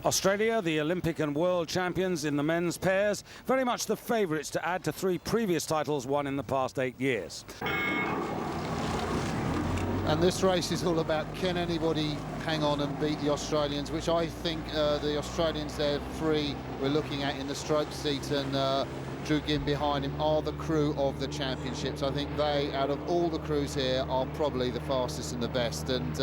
Australia, the Olympic and world champions in the men's pairs, very much the favourites to add to 3 previous titles won in the past 8 years. And this race is all about, can anybody hang on and beat the Australians, which I think the Australians, there 3 we're looking at in the stroke seat, and Drew Ginn behind him are the crew of the championships. I think they, out of all the crews here, are probably the fastest and the best. And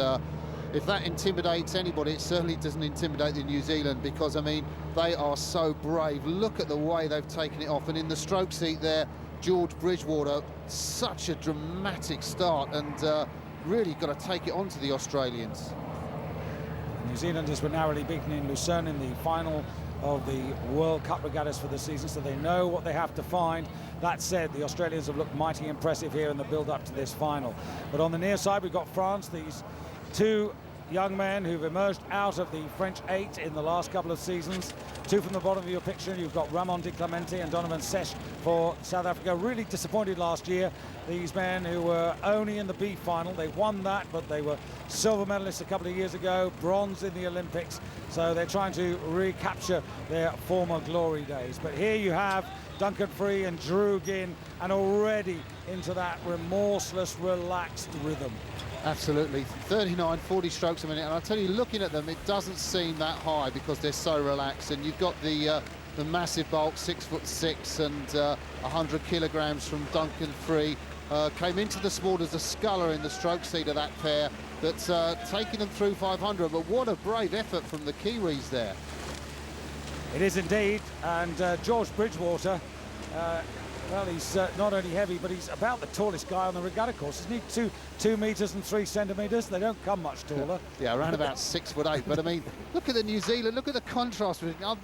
if that intimidates anybody, it certainly doesn't intimidate the New Zealand, because, I mean, they are so brave. Look at the way they've taken it off. And in the stroke seat there, George Bridgewater, such a dramatic start, and really got to take it on to the Australians. The New Zealanders were narrowly beaten in Lucerne in the final of the World Cup regattas for the season, so they know what they have to find. That said, the Australians have looked mighty impressive here in the build-up to this final. But on the near side, we've got France, these 2 young men who've emerged out of the French 8 in the last couple of seasons. 2 from the bottom of your picture, you've got Ramon Di Clemente and Donovan Sesh for South Africa. Really disappointed last year. These men who were only in the B final, they won that, but they were silver medalists a couple of years ago, bronze in the Olympics. So they're trying to recapture their former glory days. But here you have Duncan Free and Drew Ginn, and already into that remorseless, relaxed rhythm. Absolutely, 39, 40 strokes a minute, and I'll tell you, looking at them, it doesn't seem that high because they're so relaxed. And you've got the massive bulk, 6'6", and 100 kilograms from Duncan Free. Came into the sport as a sculler in the stroke seat of that pair, that's taking them through 500. But what a brave effort from the Kiwis there. It is indeed, and George Bridgewater, well, he's not only heavy, but he's about the tallest guy on the regatta course. Isn't he 2 meters and 3 centimeters? They don't come much taller. Yeah, around about 6'8". But I mean, look at the New Zealand, look at the contrast.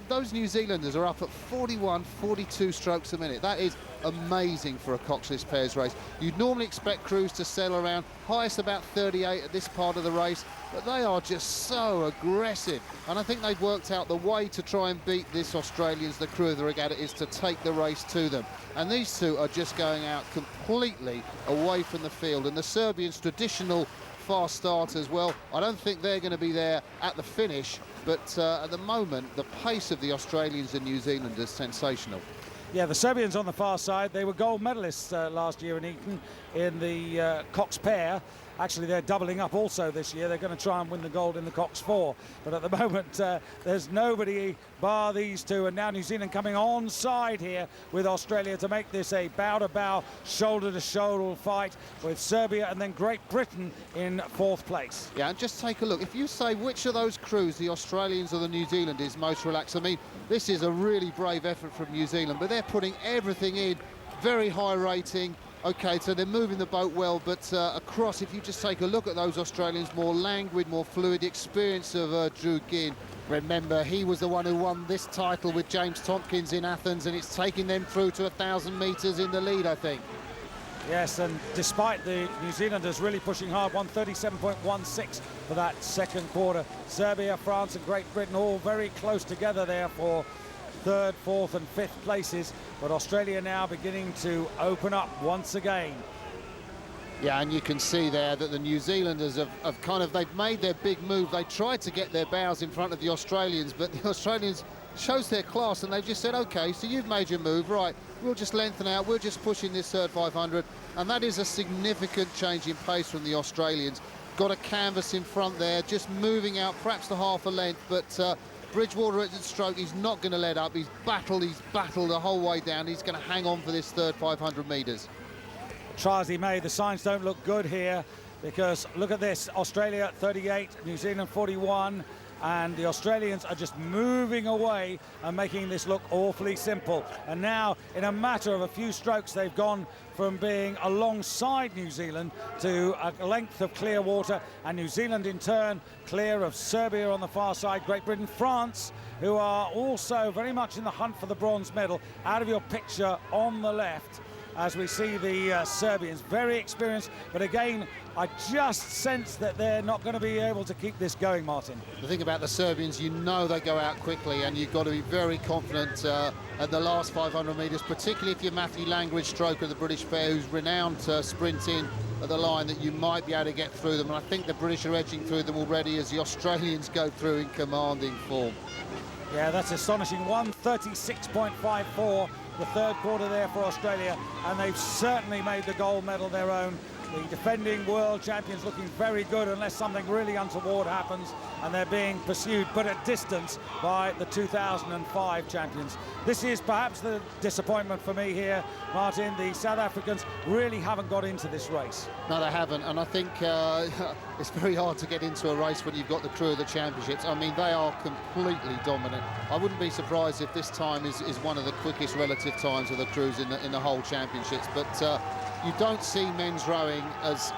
Those New Zealanders are up at 41, 42 strokes a minute. That is amazing for a coxless pairs race. You'd normally expect crews to settle around, highest about 38 at this part of the race, but they are just so aggressive. And I think they've worked out the way to try and beat this Australians, the crew of the regatta, is to take the race to them. And these 2 are just going out completely away from the field. And the Serbians, traditional fast starters, well, I don't think they're going to be there at the finish, but at the moment, the pace of the Australians and New Zealanders is sensational. Yeah, the Serbians on the far side, they were gold medalists last year in Eton in the Cox pair. Actually, they're doubling up also this year. They're going to try and win the gold in the Cox 4. But at the moment, there's nobody bar these 2. And now New Zealand coming on side here with Australia to make this a bow-to-bow, shoulder-to-shoulder fight with Serbia and then Great Britain in 4th place. Yeah, and just take a look. If you say which of those crews, the Australians or the New Zealand, is most relaxed, I mean, this is a really brave effort from New Zealand, but they're putting everything in, very high rating. Okay, so they're moving the boat well, but across, if you just take a look at those Australians, more languid, more fluid, experience of Drew Ginn. Remember, he was the one who won this title with James Tompkins in Athens, and it's taking them through to 1,000 metres in the lead, I think. Yes, and despite the New Zealanders really pushing hard, 137.16 for that second quarter. Serbia, France and Great Britain all very close together there for 3rd, 4th and 5th places, but Australia now beginning to open up once again. Yeah, and you can see there that the New Zealanders they've made their big move. They tried to get their bows in front of the Australians, but the Australians shows their class, and they've just said, okay, so you've made your move, right, we'll just lengthen out, we're just pushing this third 500, and that is a significant change in pace from the Australians. Got a canvas in front there, just moving out perhaps to half a length, but Bridgewater at the stroke, he's not going to let up. He's battled the whole way down. He's going to hang on for this third 500 metres. Try as he may, the signs don't look good here, because look at this, Australia 38, New Zealand 41, and the Australians are just moving away and making this look awfully simple. And now, in a matter of a few strokes, they've gone from being alongside New Zealand to a length of clear water, and New Zealand in turn clear of Serbia on the far side, Great Britain, France, who are also very much in the hunt for the bronze medal, out of your picture on the left, as we see the Serbians, very experienced, but again, I just sense that they're not going to be able to keep this going, Martin. The thing about the Serbians, you know they go out quickly, and you've got to be very confident at the last 500 metres, particularly if you're Matthew Langridge, stroke of the British pair, who's renowned sprinting, at the line that you might be able to get through them, and I think the British are edging through them already as the Australians go through in commanding form. Yeah, that's astonishing. 1:36.54, the third quarter there for Australia, and they've certainly made the gold medal their own. The defending world champions looking very good unless something really untoward happens, and they're being pursued, but at distance, by the 2005 champions. This is perhaps the disappointment for me here, Martin. The South Africans really haven't got into this race. No, they haven't, and I think it's very hard to get into a race when you've got the crew of the championships. I mean, they are completely dominant. I wouldn't be surprised if this time is one of the quickest relative times of the crews in the whole championships, but you don't see men's rowing as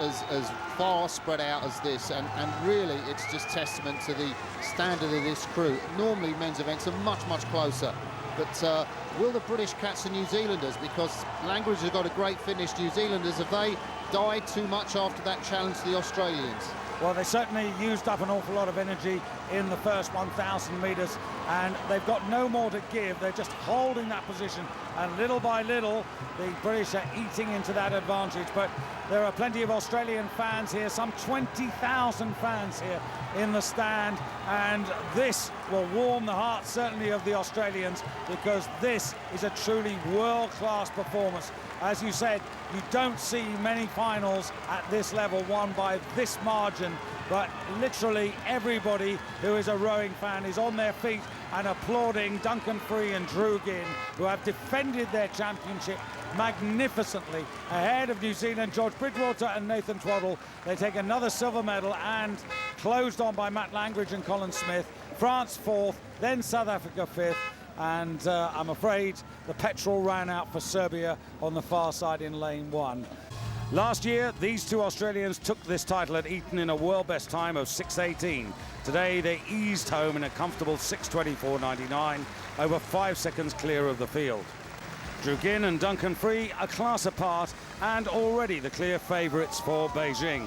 far spread out as this, and really it's just testament to the standard of this crew. Normally men's events are much closer, but will the British catch the New Zealanders? Because Langridge has got a great finish. New Zealanders, have they died too much after that challenge to the Australians? Well, they certainly used up an awful lot of energy in the first 1,000 metres, and they've got no more to give. They're just holding that position, and little by little, the British are eating into that advantage. But there are plenty of Australian fans here, some 20,000 fans here in the stand, and this will warm the hearts certainly of the Australians, because this is a truly world-class performance. As you said, you don't see many finals at this level won by this margin, but literally everybody who is a rowing fan is on their feet and applauding Duncan Free and Drew Ginn, who have defended their championship magnificently ahead of New Zealand. George Bridwater and Nathan Twaddle, they take another silver medal, and closed on by Matt Langridge and Colin Smith. France fourth, then South Africa fifth, and I'm afraid the petrol ran out for Serbia on the far side in lane one. Last year, these two Australians took this title at Eton in a world best time of 6:18. Today, they eased home in a comfortable 6:24.99, over 5 seconds clear of the field. Drew Ginn and Duncan Free a class apart, and already the clear favourites for Beijing.